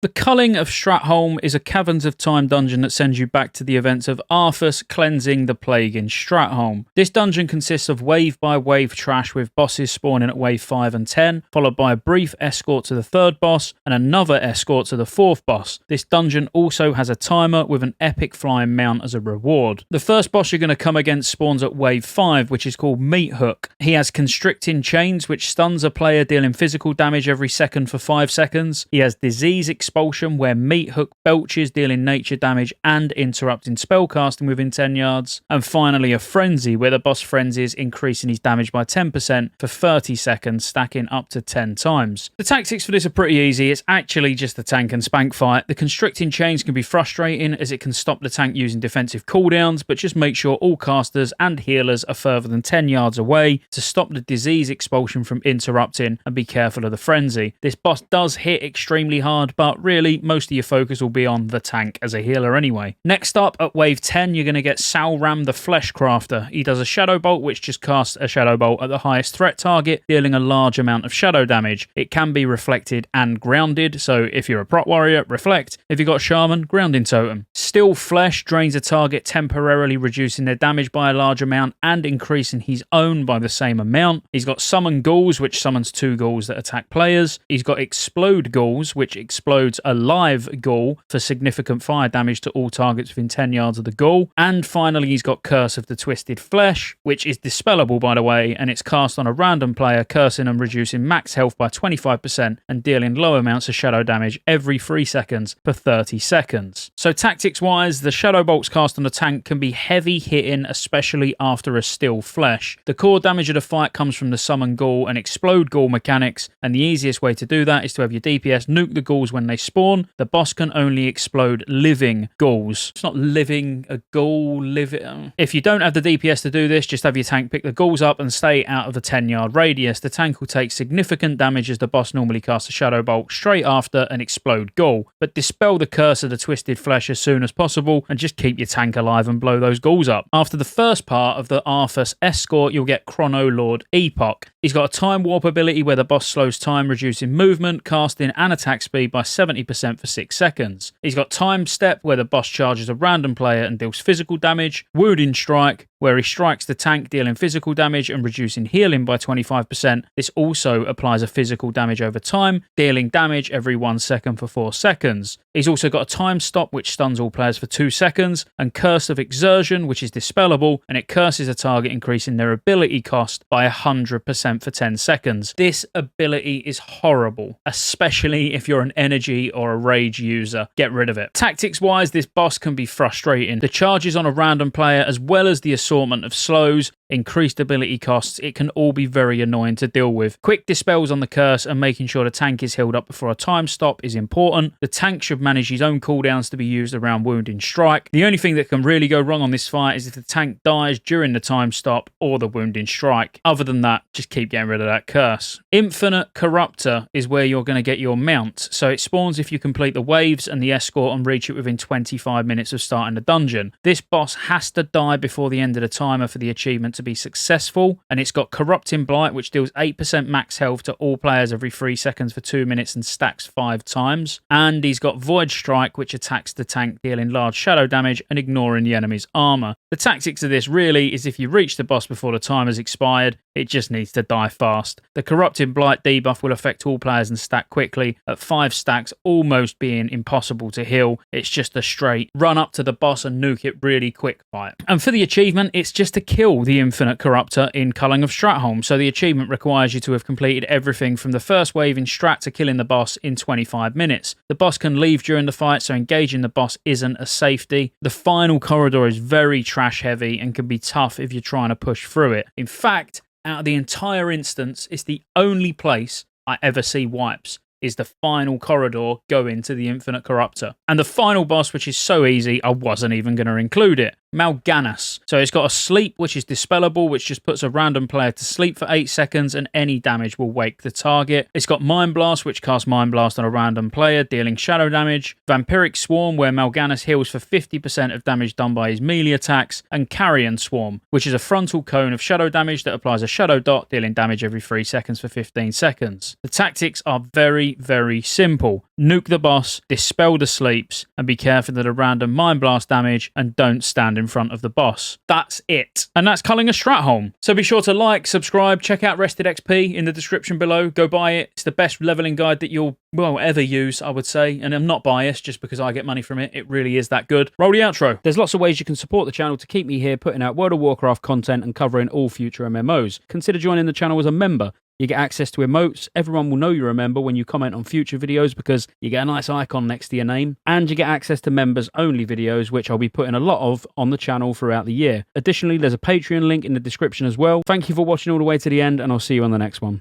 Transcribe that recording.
The Culling of Stratholme is a Caverns of Time dungeon that sends you back to the events of Arthas cleansing the plague in Stratholme. This dungeon consists of wave by wave trash with bosses spawning at wave 5 and 10, followed by a brief escort to the third boss and another escort to the fourth boss. This dungeon also has a timer with an epic flying mount as a reward. The first boss you're going to come against spawns at wave 5, which is called Meat Hook. He has constricting chains which stuns a player, dealing physical damage every second for 5 seconds. He has disease expulsion where Meat Hook belches, dealing nature damage and interrupting spellcasting within 10 yards. And finally a Frenzy where the boss frenzies, increasing his damage by 10% for 30 seconds, stacking up to 10 times. The tactics for this are pretty easy. It's actually just a tank and spank fight. The constricting chains can be frustrating as it can stop the tank using defensive cooldowns, but just make sure all casters and healers are further than 10 yards away to stop the disease expulsion from interrupting, and be careful of the Frenzy. This boss does hit extremely hard, but really most of your focus will be on the tank as a healer anyway. Next up, at wave 10, you're going to get Salramm the Fleshcrafter. He does a Shadow Bolt, which just casts a Shadow Bolt at the highest threat target, dealing a large amount of shadow damage. It can be reflected and grounded, so if you're a prot warrior, reflect. If you've got a shaman, grounding totem. Still Flesh drains a target, temporarily reducing their damage by a large amount and increasing his own by the same amount. He's got Summon Ghouls, which summons 2 ghouls that attack players. He's got Explode Ghouls, which explodes a live ghoul for significant fire damage to all targets within 10 yards of the ghoul. And finally, he's got Curse of the Twisted Flesh, which is dispellable, by the way, and it's cast on a random player, cursing and reducing max health by 25% and dealing low amounts of shadow damage every 3 seconds for 30 seconds. So tactics-wise, the Shadow Bolts cast on the tank can be heavy hitting, especially after a Still Flesh. The core damage of the fight comes from the Summon Ghoul and Explode Ghoul mechanics, and the easiest way to do that is to have your DPS nuke the ghouls when they spawn. The boss can only explode living ghouls. It's not living a ghoul, living. If you don't have the DPS to do this, just have your tank pick the ghouls up and stay out of the 10-yard radius. The tank will take significant damage as the boss normally casts a Shadow Bolt straight after an Explode Ghoul, but dispel the Curse of the Twisted Flesh as soon as possible and just keep your tank alive and blow those ghouls up. After the first part of the Arthas escort, you'll get Chrono Lord Epoch. He's got a Time Warp ability where the boss slows time, reducing movement, casting and attack speed by 70% for 6 seconds. He's got Time Step where the boss charges a random player and deals physical damage, Wounding Strike where he strikes the tank, dealing physical damage and reducing healing by 25%. This also applies a physical damage over time, dealing damage every 1 second for 4 seconds. He's also got a Time Stop which stuns all players for 2 seconds, and Curse of Exertion which is dispellable, and it curses a target, increasing their ability cost by 100% for 10 seconds. This ability is horrible, especially if you're an energy or a rage user. Get rid of it. Tactics wise, this boss can be frustrating. The charges on a random player, as well as the assortment of slows, increased ability costs, it can all be very annoying to deal with. Quick dispels on the curse and making sure the tank is healed up before a time stop is important. The tank should manage his own cooldowns to be used around Wounding Strike. The only thing that can really go wrong on this fight is if the tank dies during the time stop or the Wounding Strike. Other than that, just keep getting rid of that curse. Infinite Corruptor is where you're going to get your mount, so it spawns if you complete the waves and the escort and reach it within 25 minutes of starting the dungeon. This boss has to die before the end of the timer for the achievement to be successful, and it's got Corrupting Blight which deals 8% max health to all players every 3 seconds for 2 minutes and stacks 5 times, and he's got Void Strike which attacks the tank, dealing large shadow damage and ignoring the enemy's armor. The tactics of this really is if you reach the boss before the timer's expired, it just needs to die fast. The Corrupting Blight debuff will affect all players and stack quickly at 5 stacks, almost being impossible to heal. It's just a straight run up to the boss and nuke it really quick fight. And for the achievement, it's just to kill the Infinite Corruptor in Culling of Stratholme. So the achievement requires you to have completed everything from the first wave in Strat to killing the boss in 25 minutes. The boss can leave during the fight, so engaging the boss isn't a safety. The final corridor is very trash heavy and can be tough if you're trying to push through it. In fact, out of the entire instance, it's the only place I ever see wipes, is the final corridor going to the Infinite Corruptor. And the final boss, which is so easy, I wasn't even going to include it. Mal'Ganis. So it's got a Sleep, which is dispellable, which just puts a random player to sleep for 8 seconds and any damage will wake the target. It's got Mind Blast, which casts Mind Blast on a random player, dealing shadow damage. Vampiric Swarm, where Mal'Ganis heals for 50% of damage done by his melee attacks. And Carrion Swarm, which is a frontal cone of shadow damage that applies a shadow dot, dealing damage every 3 seconds for 15 seconds. The tactics are very, very simple. nuke the boss, dispel the sleeps, and be careful of the random Mind Blast damage, and don't stand in front of the boss. That's it. And that's Culling of Stratholme. So be sure to like, subscribe, check out Rested XP in the description below. Go buy it. It's the best leveling guide that you'll, well, ever use, I would say. And I'm not biased just because I get money from it. It really is that good. Roll the outro. There's lots of ways you can support the channel to keep me here putting out World of Warcraft content and covering all future MMOs. Consider joining the channel as a member. You get access to emotes. Everyone will know you're a member when you comment on future videos because you get a nice icon next to your name. And you get access to members-only videos, which I'll be putting a lot of on the channel throughout the year. Additionally, there's a Patreon link in the description as well. Thank you for watching all the way to the end, and I'll see you on the next one.